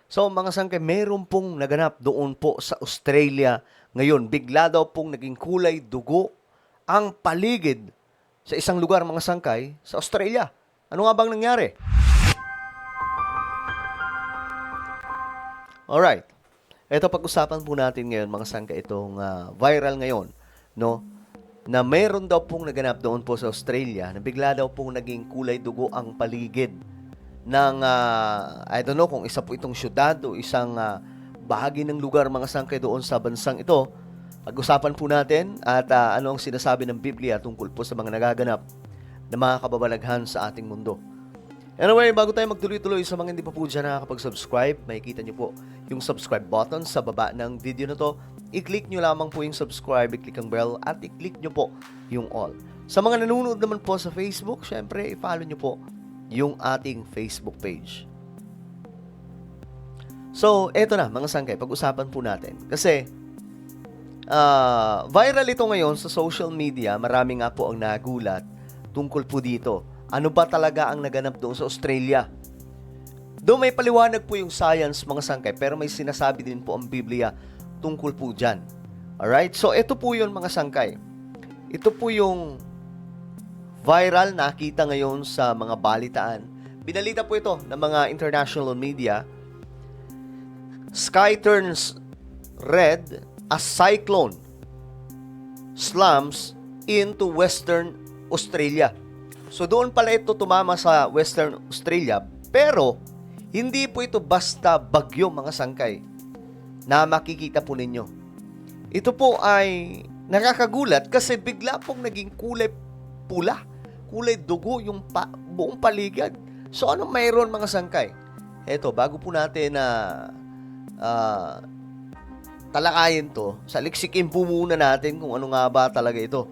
So mga sangkay, meron pong naganap doon po sa Australia ngayon. Bigla daw pong naging kulay dugo ang paligid sa isang lugar mga sangkay sa Australia. Ano nga bang nangyari? Alright. Ito pag-usapan po natin ngayon mga sangkay itong viral ngayon, no? Na meron daw pong naganap doon po sa Australia na bigla daw pong naging kulay dugo ang paligid ng, I don't know kung isa po itong syudad o isang bahagi ng lugar mga sangkay doon sa bansang ito. Pag-usapan po natin at ano ang sinasabi ng Biblia tungkol po sa mga nagaganap na mga kababalaghan sa ating mundo. Anyway, bago tayo magtuloy-tuloy sa mga hindi pa po dyan nakakapag-subscribe, makikita nyo po yung subscribe button sa baba ng video na to. I-click nyo lamang po yung subscribe, i-click ang bell, at i-click nyo po yung all. Sa mga nanonood naman po sa Facebook, syempre, i-follow nyo po yung ating Facebook page. So, eto na, mga sangkay, pag-usapan po natin. Kasi, viral ito ngayon sa social media, marami nga po ang nagulat tungkol po dito. Ano ba talaga ang naganap doon sa Australia? Doon may paliwanag po yung science, mga sangkay, pero may sinasabi din po ang Biblia tungkol po dyan. Alright? So, ito po yun, mga sangkay. Ito po yung viral nakita ngayon sa mga balitaan. Binalita po ito ng mga international media. Sky turns red as cyclone slams into Western Australia. So doon pala ito tumama sa Western Australia, pero hindi po ito basta bagyo mga sangkay na makikita po ninyo. Ito po ay nakakagulat kasi bigla pong naging kulay pula, kulay dugo yung buong paligid. So ano mayroon mga sangkay? Eto, bago po natin na talakayin to, saliksikin po muna natin kung ano nga ba talaga ito.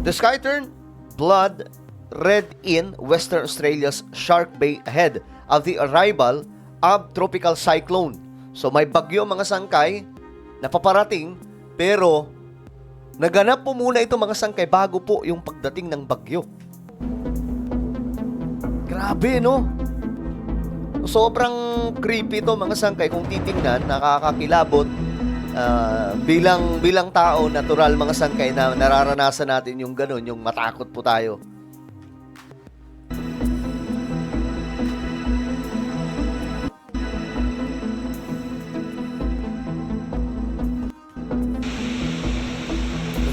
The sky turned blood red in Western Australia's Shark Bay ahead of the arrival of tropical cyclone. So may bagyo mga sangkay na paparating, pero naganap po muna ito mga sangkay bago po yung pagdating ng bagyo. Grabe, no? Sobrang creepy ito mga sangkay kung titingnan, nakakakilabot. Bilang tao, natural mga sangkay na nararanasan natin yung ganun, yung matakot po tayo.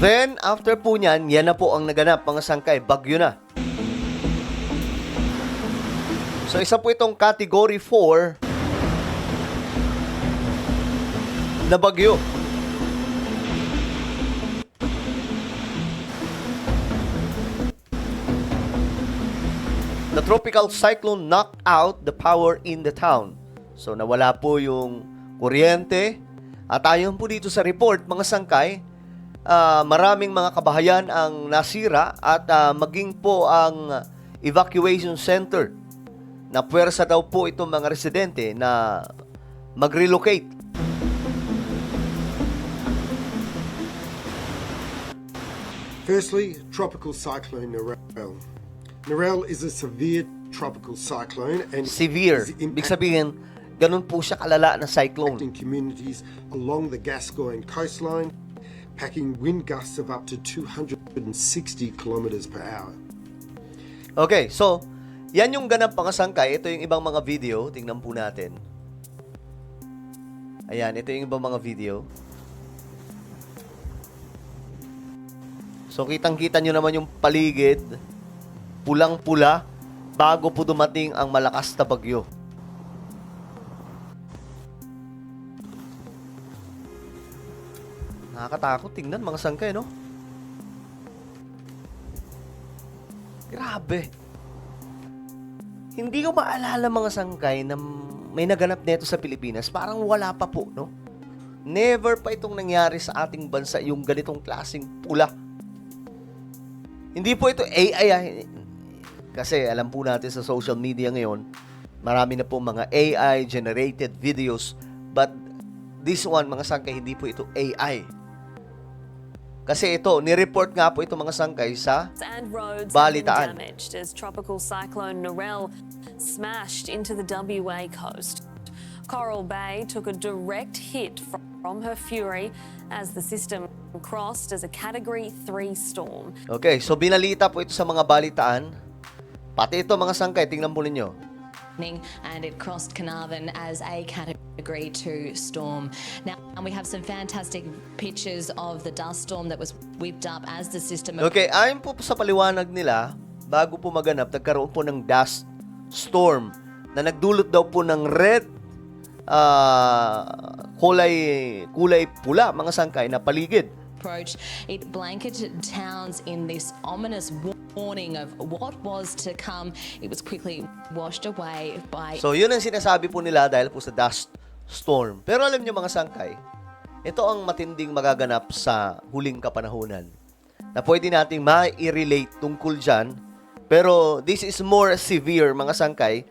Then, after po nyan, yan na po ang naganap mga sangkay, bagyo na. So, isa po itong category 4 na bagyo. The tropical cyclone knocked out the power in the town. So nawala po yung kuryente. At ayon po dito sa report, mga sangkay, maraming mga kabahayan ang nasira at maging po ang evacuation center na puwersa daw po itong mga residente na mag-relocate. Firstly, tropical cyclone Narelle. Narelle is a severe tropical cyclone and Severe. is Ibig sabihin, ganun po siya kalala na cyclone. impacting communities along the Gascoyne coastline, packing wind gusts of up to 260 kilometers per hour. Okay, so, yan yung ganap mga sangkay. Ito yung ibang mga video. Tingnan po natin. Ayan, ito yung ibang mga video. So, kitang-kita nyo naman yung paligid. Pulang-pula bago po dumating ang malakas na bagyo. Nakakatakot tingnan mga sangkay, no? Grabe. Hindi ko maalala mga sangkay na may naganap nito sa Pilipinas. Parang wala pa po, no? Never pa itong nangyari sa ating bansa yung ganitong klaseng pula. Hindi po ito AI. Kasi alam po natin sa social media ngayon, marami na po mga AI-generated videos. But this one, mga sangkay, hindi po ito AI. Kasi ito, nireport nga po ito mga sangkay sa And roads have Balitaan. been damaged as tropical cyclone Narelle smashed into the WA coast. Coral Bay took a direct hit from her fury as the system crossed as a Category 3 storm. Okay, so binalita po ito sa mga balitaan. Pati ito mga sangkay, tingnan po ninyo. And it crossed Carnarvon as a Category 2 storm. Now, we have some fantastic pictures of the dust storm that was whipped up as the system... Okay, ayon po sa paliwanag nila, bago po maganap, nagkaroon po ng dust storm na nagdulot daw po ng red kulay pula, mga sangkay, na paligid. approach, it blanketed towns in this ominous warning of what was to come. It was quickly washed away by... So, yun ang sinasabi po nila dahil po sa dust storm. Pero alam niyo mga sangkay, ito ang matinding magaganap sa huling kapanahunan na pwede nating ma-relate tungkol dyan. Pero this is more severe mga sangkay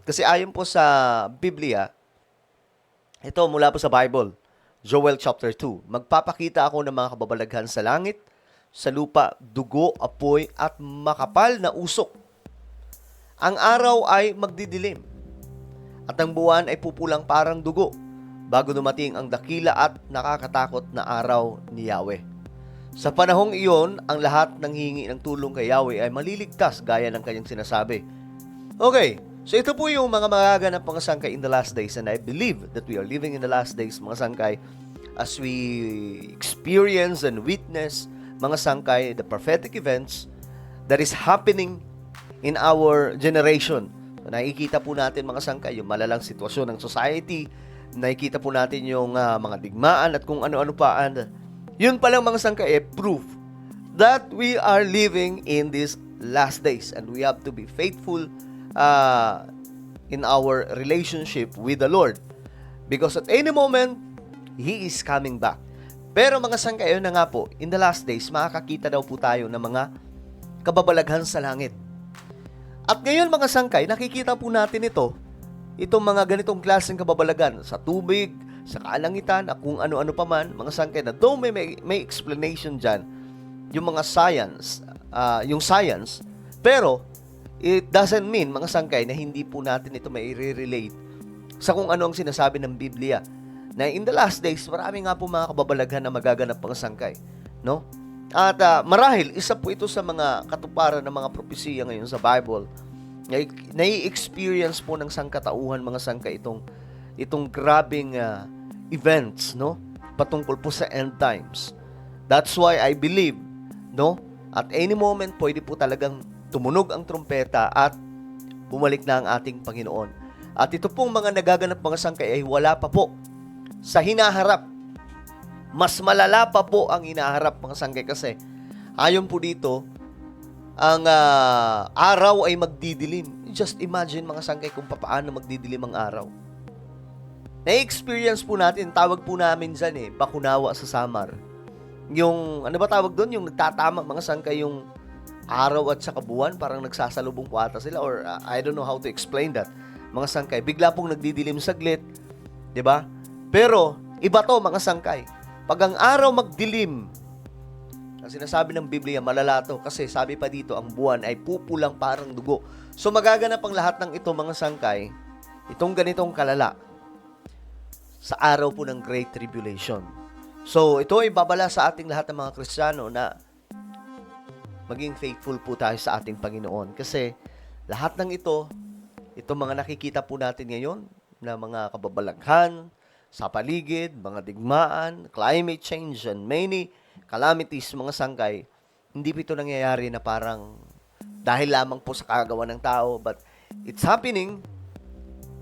kasi ayon po sa Biblia, ito mula po sa Bible, Joel chapter 2. Magpapakita ako ng mga kababalaghan sa langit, sa lupa, dugo, apoy, at makapal na usok. Ang araw ay magdidilim, at ang buwan ay pupulang parang dugo, bago dumating ang dakila at nakakatakot na araw ni Yahweh. Sa panahong iyon, ang lahat ng hingi ng tulong kay Yahweh ay maliligtas gaya ng kanyang sinasabi. Okay, so ito po yung mga magaganap mga sangkay in the last days, and I believe that we are living in the last days mga sangkay as we experience and witness mga sangkay the prophetic events that is happening in our generation. So, nakikita po natin mga sangkay yung malalang sitwasyon ng society, nakikita po natin yung mga digmaan at kung ano-ano pa, and yun palang mga sangkay proof that we are living in these last days and we have to be faithful in our relationship with the Lord, because at any moment He is coming back. Pero mga sangkay, yun na nga po, in the last days makakakita daw po tayo ng mga kababalaghan sa langit. At ngayon mga sangkay, nakikita po natin itong mga ganitong klaseng kababalaghan sa tubig, sa kalangitan, at kung ano-ano pa man, mga sangkay, na though may explanation dyan, yung mga science, pero it doesn't mean, mga sangkay, na hindi po natin ito may relate sa kung ano ang sinasabi ng Biblia. Na in the last days, marami nga po mga kababalaghan na magaganap mga sangkay. No? At marahil, isa po ito sa mga katuparan ng mga propesiya ngayon sa Bible. Nai-experience po ng sangkatauhan mga sangkay itong grabing events, no? Patungkol po sa end times. That's why I believe, no? At any moment, pwede po talagang tumunog ang trumpeta at bumalik na ang ating Panginoon. At ito pong mga nagaganap mga sangkay ay wala pa po sa hinaharap. Mas malala pa po ang hinaharap mga sangkay kasi ayon po dito, ang araw ay magdidilim. Just imagine mga sangkay kung paano magdidilim ang araw. Na-experience po natin, tawag po namin dyan bakunawa sa Samar. Yung, ano ba tawag doon? Yung nagtatama mga sangkay yung araw at saka buwan, parang nagsasalubong po ata sila, or I don't know how to explain that. Mga sangkay, bigla pong nagdidilim saglit, 'di ba? Pero iba to mga sangkay. Pag ang araw magdilim, ang sinasabi ng Biblia, malala to kasi sabi pa dito, ang buwan ay pupulang parang dugo. So magaganap ang lahat ng ito mga sangkay, itong ganitong kalala sa araw po ng Great Tribulation. So ito ay babala sa ating lahat ng mga Kristiyano na maging faithful po tayo sa ating Panginoon. Kasi lahat ng itong mga nakikita po natin ngayon na mga kababalaghan sa paligid, mga digmaan, climate change, and many calamities, mga sangkay, hindi po ito nangyayari na parang dahil lamang po sa kagawa ng tao, but it's happening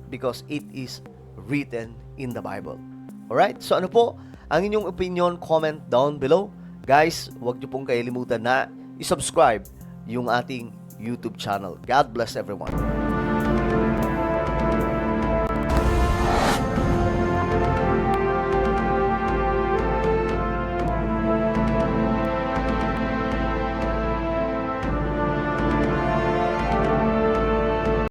because it is written in the Bible. Alright? So ano po ang inyong opinion? Comment down below. Guys, huwag niyo pong kalimutan na i-subscribe yung ating YouTube channel. God bless everyone.